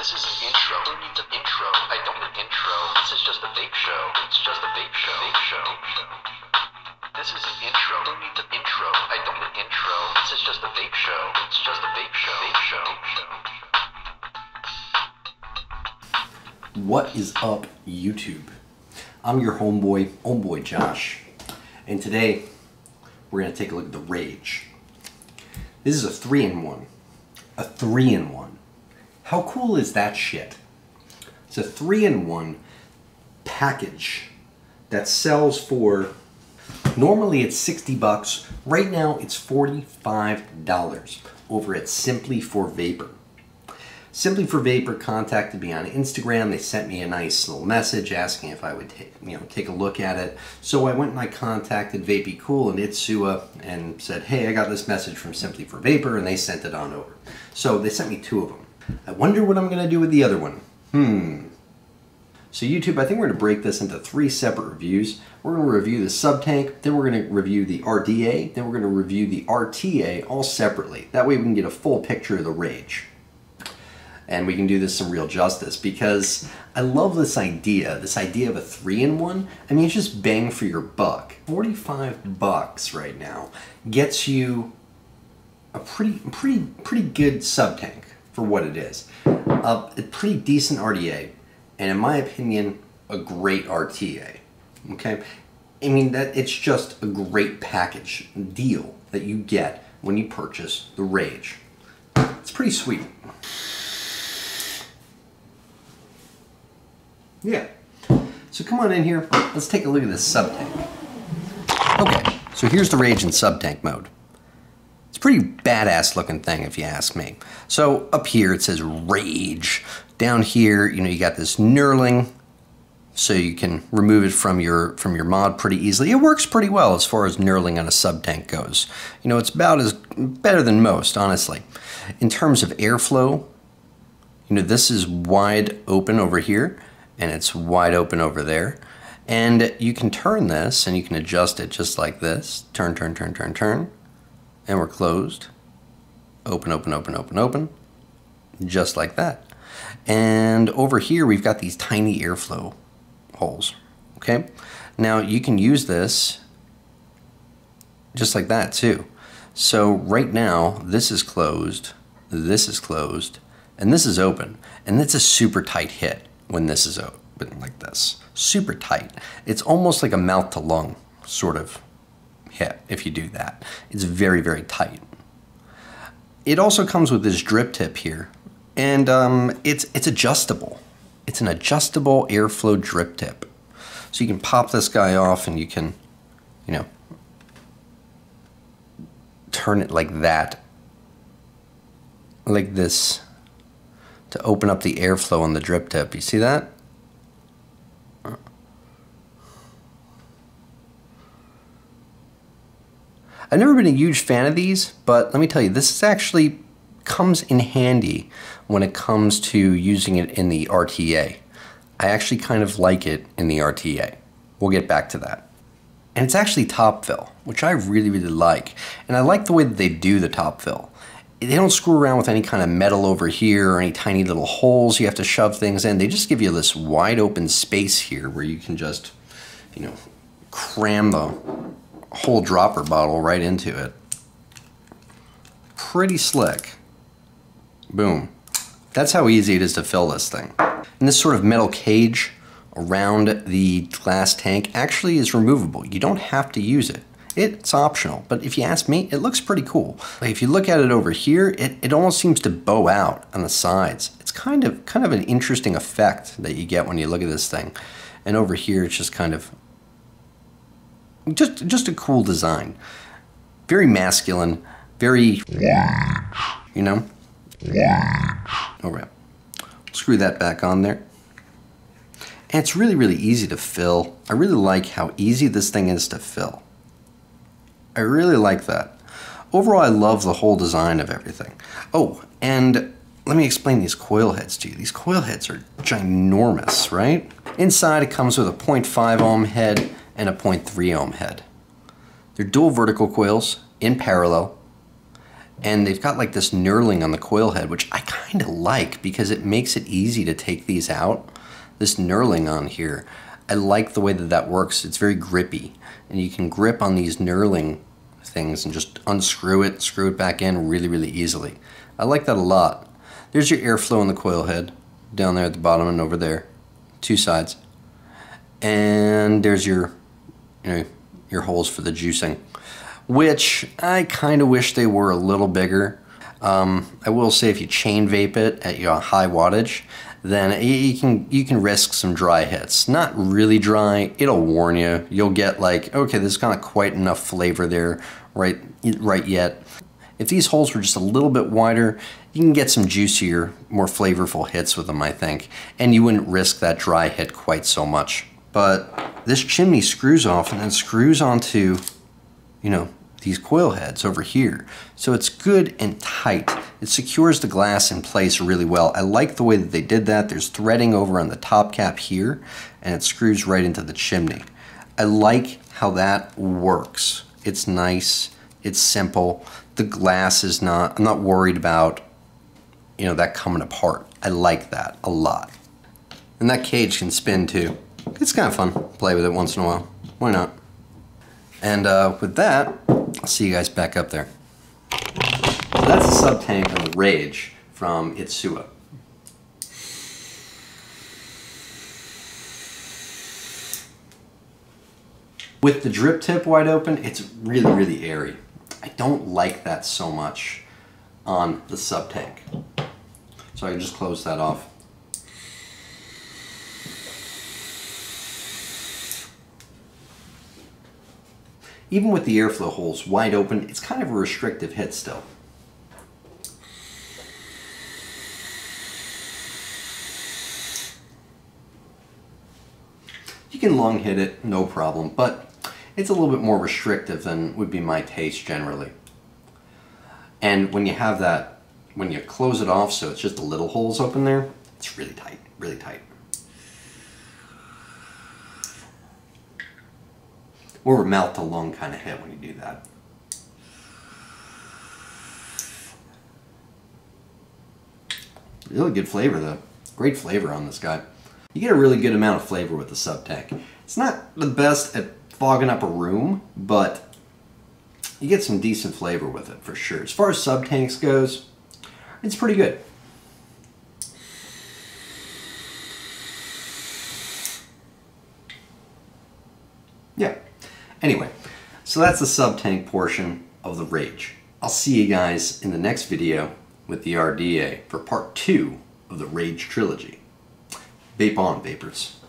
This is an intro. Who needs an intro? I don't need an intro. This is just a vape show. It's just a vape show. Vape show. This is an intro. Who needs an intro? I don't need an intro. This is just a vape show. It's just a vape show. Vape show. What is up, YouTube? I'm your homeboy Josh, and today we're gonna take a look at the RAGE. This is a 3-in-1. A 3-in-1. How cool is that shit? It's a 3-in-1 package that sells for, normally it's 60 bucks. Right now it's $45 over at Simply for Vapor. Simply for Vapor contacted me on Instagram. They sent me a nice little message asking if I would take a look at it. So I went and I contacted Vapey Cool and Itsua and said, hey, I got this message from Simply for Vapor, and they sent it on over. So they sent me 2 of them. I wonder what I'm gonna do with the other one. So YouTube, I think we're gonna break this into 3 separate reviews. We're gonna review the sub-tank, then we're gonna review the RDA, then we're gonna review the RTA all separately. That way we can get a full picture of the RAGE. And we can do this some real justice, because I love this idea of a 3-in-1. I mean, it's just bang for your buck. 45 bucks right now gets you a pretty good sub-tank for what it is. A pretty decent RDA, and in my opinion, a great RTA. Okay? I mean, it's just a great package deal that you get when you purchase the RAGE. It's pretty sweet. Yeah. So come on in here, let's take a look at this sub-tank. Okay, so here's the RAGE in sub-tank mode. It's a pretty badass looking thing if you ask me. So up here it says RAGE. Down here, you got this knurling, so you can remove it from your mod pretty easily. It works pretty well as far as knurling on a sub-tank goes. It's better than most, honestly. In terms of airflow, this is wide open over here, and it's wide open over there. And you can turn this and you can adjust it just like this. Turn, turn, turn, turn, turn. And we're closed. Open, open, open, open, open. Just like that. And over here we've got these tiny airflow holes. Okay? Now you can use this just like that too. So right now this is closed, and this is open. And it's a super tight hit when this is open like this. Super tight. It's almost like a mouth to lung sort of hit if you do that. It's very, very tight. It also comes with this drip tip here, and it's adjustable. It's an adjustable airflow drip tip. So you can pop this guy off and you can, turn it like that, like this, to open up the airflow on the drip tip. You see that? I've never been a huge fan of these, but let me tell you, this actually comes in handy when it comes to using it in the RTA. I actually kind of like it in the RTA. We'll get back to that. And it's actually top fill, which I really, really like. And I like the way that they do the top fill. They don't screw around with any kind of metal over here or any tiny little holes you have to shove things in. They just give you this wide open space here where you can just, cram the whole dropper bottle right into it. Pretty slick. Boom. That's how easy it is to fill this thing. And this sort of metal cage around the glass tank actually is removable. You don't have to use it. It's optional, but if you ask me, it looks pretty cool. Like if you look at it over here, it almost seems to bow out on the sides. It's kind of an interesting effect that you get when you look at this thing. And over here, it's just kind of just a cool design. Very masculine, very, All right, screw that back on there. And it's really, really easy to fill. I really like how easy this thing is to fill. I really like that. Overall, I love the whole design of everything. Oh, and let me explain these coil heads to you. These coil heads are ginormous, right? Inside, it comes with a 0.5 ohm head and a 0.3 ohm head. They're dual vertical coils in parallel. And they've got like this knurling on the coil head, which I kind of like because it makes it easy to take these out. This knurling on here, I like the way that that works. It's very grippy, and you can grip on these knurling things and just unscrew it, screw it back in really, really easily. I like that a lot. There's your airflow in the coil head, down there at the bottom and over there, two sides. And there's your, your holes for the juicing, which I kind of wish they were a little bigger. I will say if you chain vape it at your high wattage, then you can risk some dry hits. Not really dry, it'll warn you. You'll get like, okay, there's not quite enough flavor there right yet. If these holes were just a little bit wider, you can get some juicier, more flavorful hits with them, I think, and you wouldn't risk that dry hit quite so much. But this chimney screws off and then screws onto, these coil heads over here. So it's good and tight. It secures the glass in place really well. I like the way that they did that. There's threading over on the top cap here, and it screws right into the chimney. I like how that works. It's nice, it's simple. The glass is not, I'm not worried about, that coming apart. I like that a lot. And that cage can spin too. It's kind of fun, play with it once in a while. Why not? And with that, I'll see you guys back up there. So that's a sub-tank on the RAGE from Itsuwa. With the drip tip wide open, it's really, really airy. I don't like that so much on the sub-tank. So I can just close that off. Even with the airflow holes wide open, it's kind of a restrictive hit still. You can long hit it, no problem, but it's a little bit more restrictive than would be my taste generally. And when you have that, when you close it off so it's just the little holes open there, it's really tight, really tight. More of a mouth to lung kind of hit when you do that. Really good flavor though. Great flavor on this guy. You get a really good amount of flavor with the sub-tank. It's not the best at fogging up a room, but you get some decent flavor with it for sure. As far as sub-tanks goes, it's pretty good. Yeah. Anyway, so that's the sub-tank portion of the RAGE. I'll see you guys in the next video with the RDA for part 2 of the RAGE Trilogy. Vape on, vapors.